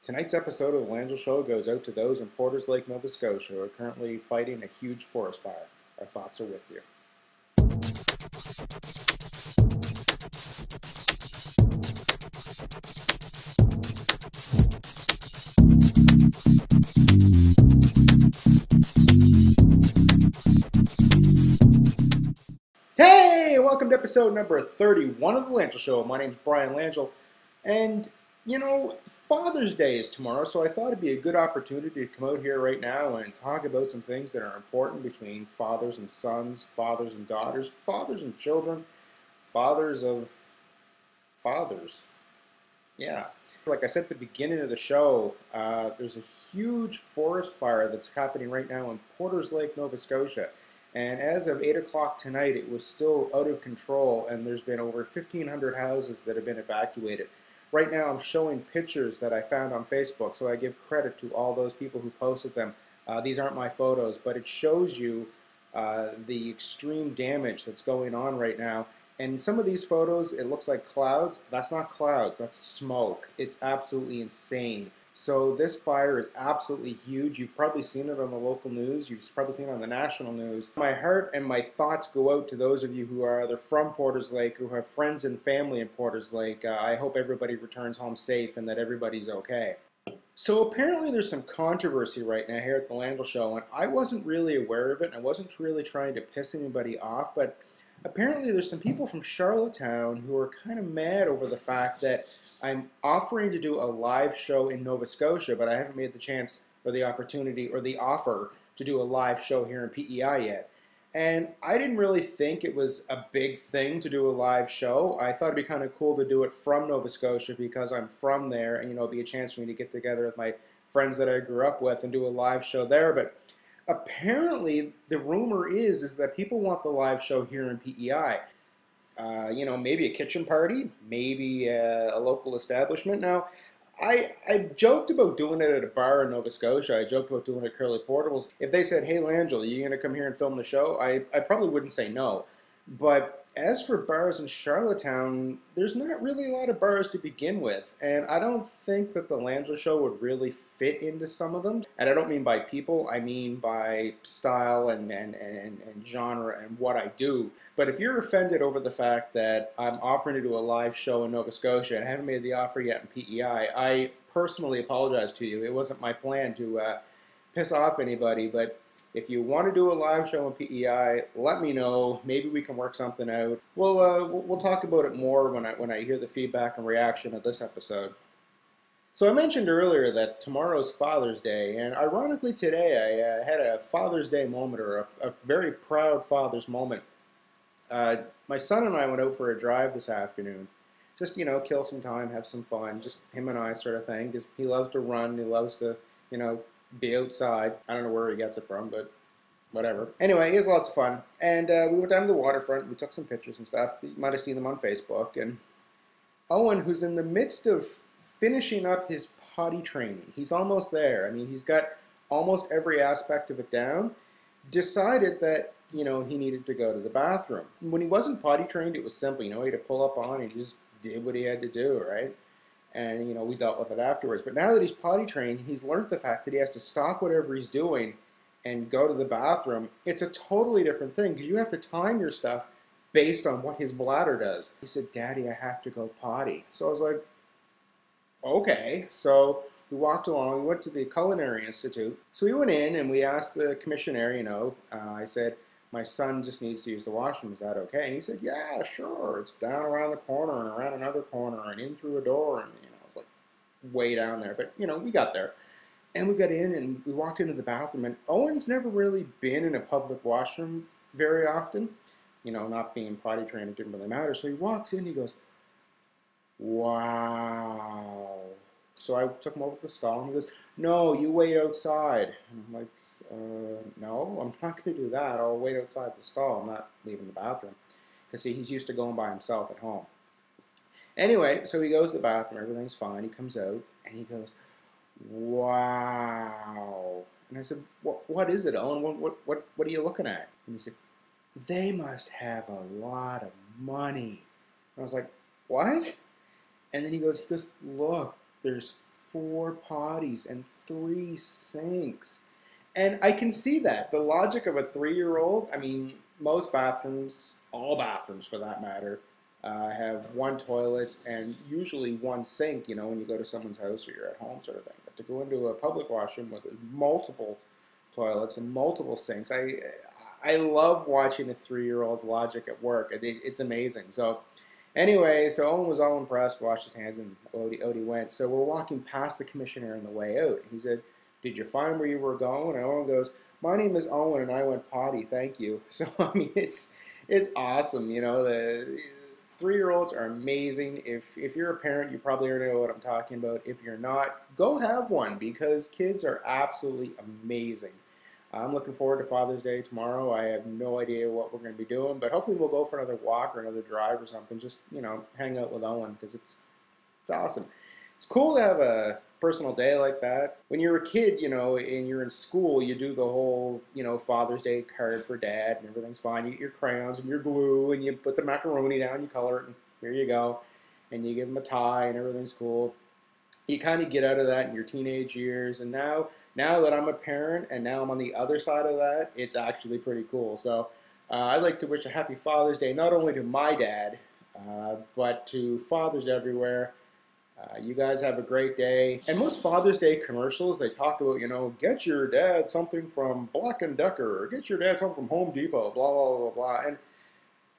Tonight's episode of the Langille Show goes out to those in Porters Lake, Nova Scotia who are currently fighting a huge forest fire. Our thoughts are with you. Hey, welcome to episode number 31 of the Langille Show. My name's Brian Langille, and Father's Day is tomorrow, so I thought it'd be a good opportunity to come out here right now and talk about some things that are important between fathers and sons, fathers and daughters, fathers and children, fathers of fathers. Yeah. Like I said at the beginning of the show, there's a huge forest fire that's happening right now in Porters Lake, Nova Scotia. And as of 8 o'clock tonight, it was still out of control, and there's been over 1,500 houses that have been evacuated. Right now, I'm showing pictures that I found on Facebook, so I give credit to all those people who posted them. These aren't my photos, but it shows you the extreme damage that's going on right now. And some of these photos, it looks like clouds. That's not clouds, that's smoke. It's absolutely insane. So this fire is absolutely huge. You've probably seen it on the local news. You've probably seen it on the national news. My heart and my thoughts go out to those of you who are either from Porters Lake, who have friends and family in Porters Lake. I hope everybody returns home safe and that everybody's okay. So apparently there's some controversy right now here at the Langille Show, and I wasn't really aware of it, and I wasn't really trying to piss anybody off, but apparently there's some people from Charlottetown who are kind of mad over the fact that I'm offering to do a live show in Nova Scotia, but I haven't made the chance or the opportunity or the offer to do a live show here in PEI yet. And I didn't really think it was a big thing to do a live show. I thought it'd be kind of cool to do it from Nova Scotia because I'm from there, and it'd be a chance for me to get together with my friends that I grew up with and do a live show there. But apparently the rumor is that people want the live show here in PEI. Maybe a kitchen party, maybe a local establishment. Now, I joked about doing it at a bar in Nova Scotia. I joked about doing it at Curly Portables. If they said, hey, Langille, are you going to come here and film the show? I probably wouldn't say no. But as for bars in Charlottetown, there's not really a lot of bars to begin with. And I don't think that the Langille Show would really fit into some of them. And I don't mean by people, I mean by style and genre and what I do. But if you're offended over the fact that I'm offering to do a live show in Nova Scotia and I haven't made the offer yet in PEI, I personally apologize to you. It wasn't my plan to piss off anybody, but if you want to do a live show in PEI, let me know. Maybe we can work something out. We'll talk about it more when I hear the feedback and reaction of this episode. So I mentioned earlier that tomorrow's Father's Day, and ironically today I had a Father's Day moment, or a very proud father's moment. My son and I went out for a drive this afternoon. Just, kill some time, have some fun, just him and I sort of thing, because he loves to run, he loves to, be outside. I don't know where he gets it from, but whatever. Anyway, he has lots of fun. And we went down to the waterfront. We took some pictures and stuff. You might have seen them on Facebook. And Owen, who's in the midst of finishing up his potty training, he's almost there. I mean, he's got almost every aspect of it down, decided that, he needed to go to the bathroom. When he wasn't potty trained, it was simple. He had to pull up on and he just did what he had to do, right? And, we dealt with it afterwards. But now that he's potty trained, he's learned the fact that he has to stop whatever he's doing and go to the bathroom. It's a totally different thing because you have to time your stuff based on what his bladder does. He said, Daddy, I have to go potty. So I was like, okay. So we walked along. We went to the Culinary Institute. So we went in and we asked the commissionaire, I said, my son just needs to use the washroom. Is that okay? And he said, yeah, sure. It's down around the corner and around another corner and in through a door. And, it's like way down there. But, we got there. And we got in and we walked into the bathroom. And Owen's never really been in a public washroom very often. Not being potty trained, it didn't really matter. So he walks in, he goes, wow. So I took him over to the stall and he goes, no, you wait outside. And I'm like, no, I'm not going to do that. I'll wait outside the stall. I'm not leaving the bathroom. Because, see, he's used to going by himself at home. Anyway, so he goes to the bathroom. Everything's fine. He comes out, and he goes, wow. And I said, what is it, Owen? What are you looking at? And he said, they must have a lot of money. And I was like, what? And then he goes, look, there's 4 potties and 3 sinks. And I can see that. The logic of a 3-year-old, I mean, most bathrooms, all bathrooms for that matter, have 1 toilet and usually 1 sink, you know, when you go to someone's house or you're at home sort of thing. But to go into a public washroom with multiple toilets and multiple sinks, I love watching a 3-year-old's logic at work. It's amazing. So anyway, so Owen was all impressed, washed his hands, and Odie went. So we're walking past the commissioner on the way out. He said, "Did you find where you were going?" And Owen goes, "My name is Owen, and I went potty, thank you." So, I mean, it's awesome, you know. The 3-year-olds are amazing. If you're a parent, you probably already know what I'm talking about. If you're not, go have one, because kids are absolutely amazing. I'm looking forward to Father's Day tomorrow. I have no idea what we're going to be doing, but hopefully we'll go for another walk or another drive or something. Just, you know, hang out with Owen, because it's awesome. It's cool to have a personal day like that. When you're a kid, you know, and you're in school, you do the whole, you know, Father's Day card for Dad, and everything's fine. You get your crayons and your glue, and you put the macaroni down, you color it, and here you go. And you give him a tie, and everything's cool. You kind of get out of that in your teenage years, and now that I'm a parent and now I'm on the other side of that, it's actually pretty cool. So I'd like to wish a happy Father's Day not only to my dad, but to fathers everywhere. You guys have a great day. And most Father's Day commercials, they talk about, you know, get your dad something from Black & Decker, or get your dad something from Home Depot, blah, blah, blah, blah. And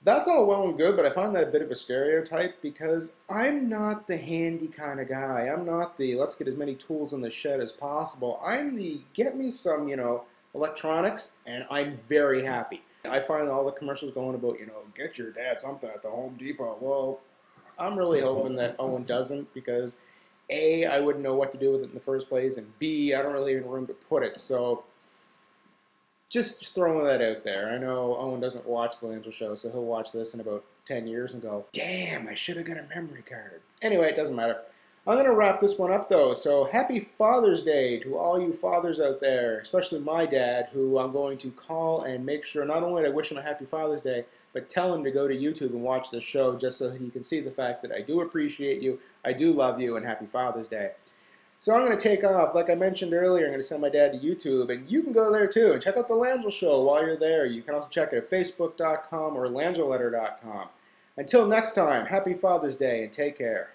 that's all well and good, but I find that a bit of a stereotype, because I'm not the handy kind of guy. I'm not the let's get as many tools in the shed as possible. I'm the get me some, you know, electronics, and I'm very happy. I find all the commercials going about, you know, get your dad something at the Home Depot. Well, I'm really hoping that Owen doesn't, because A, I wouldn't know what to do with it in the first place, and B, I don't really have room to put it. So just throwing that out there. I know Owen doesn't watch the Langille show, so he'll watch this in about 10 years and go, damn, I should have got a memory card. Anyway, it doesn't matter. I'm going to wrap this one up, though. So happy Father's Day to all you fathers out there, especially my dad, who I'm going to call and make sure not only do I wish him a happy Father's Day, but tell him to go to YouTube and watch this show, just so he can see the fact that I do appreciate you, I do love you, and happy Father's Day. So I'm going to take off. Like I mentioned earlier, I'm going to send my dad to YouTube, and you can go there too and check out the Langille Show while you're there. You can also check it at facebook.com or langilleletter.com. Until next time, happy Father's Day and take care.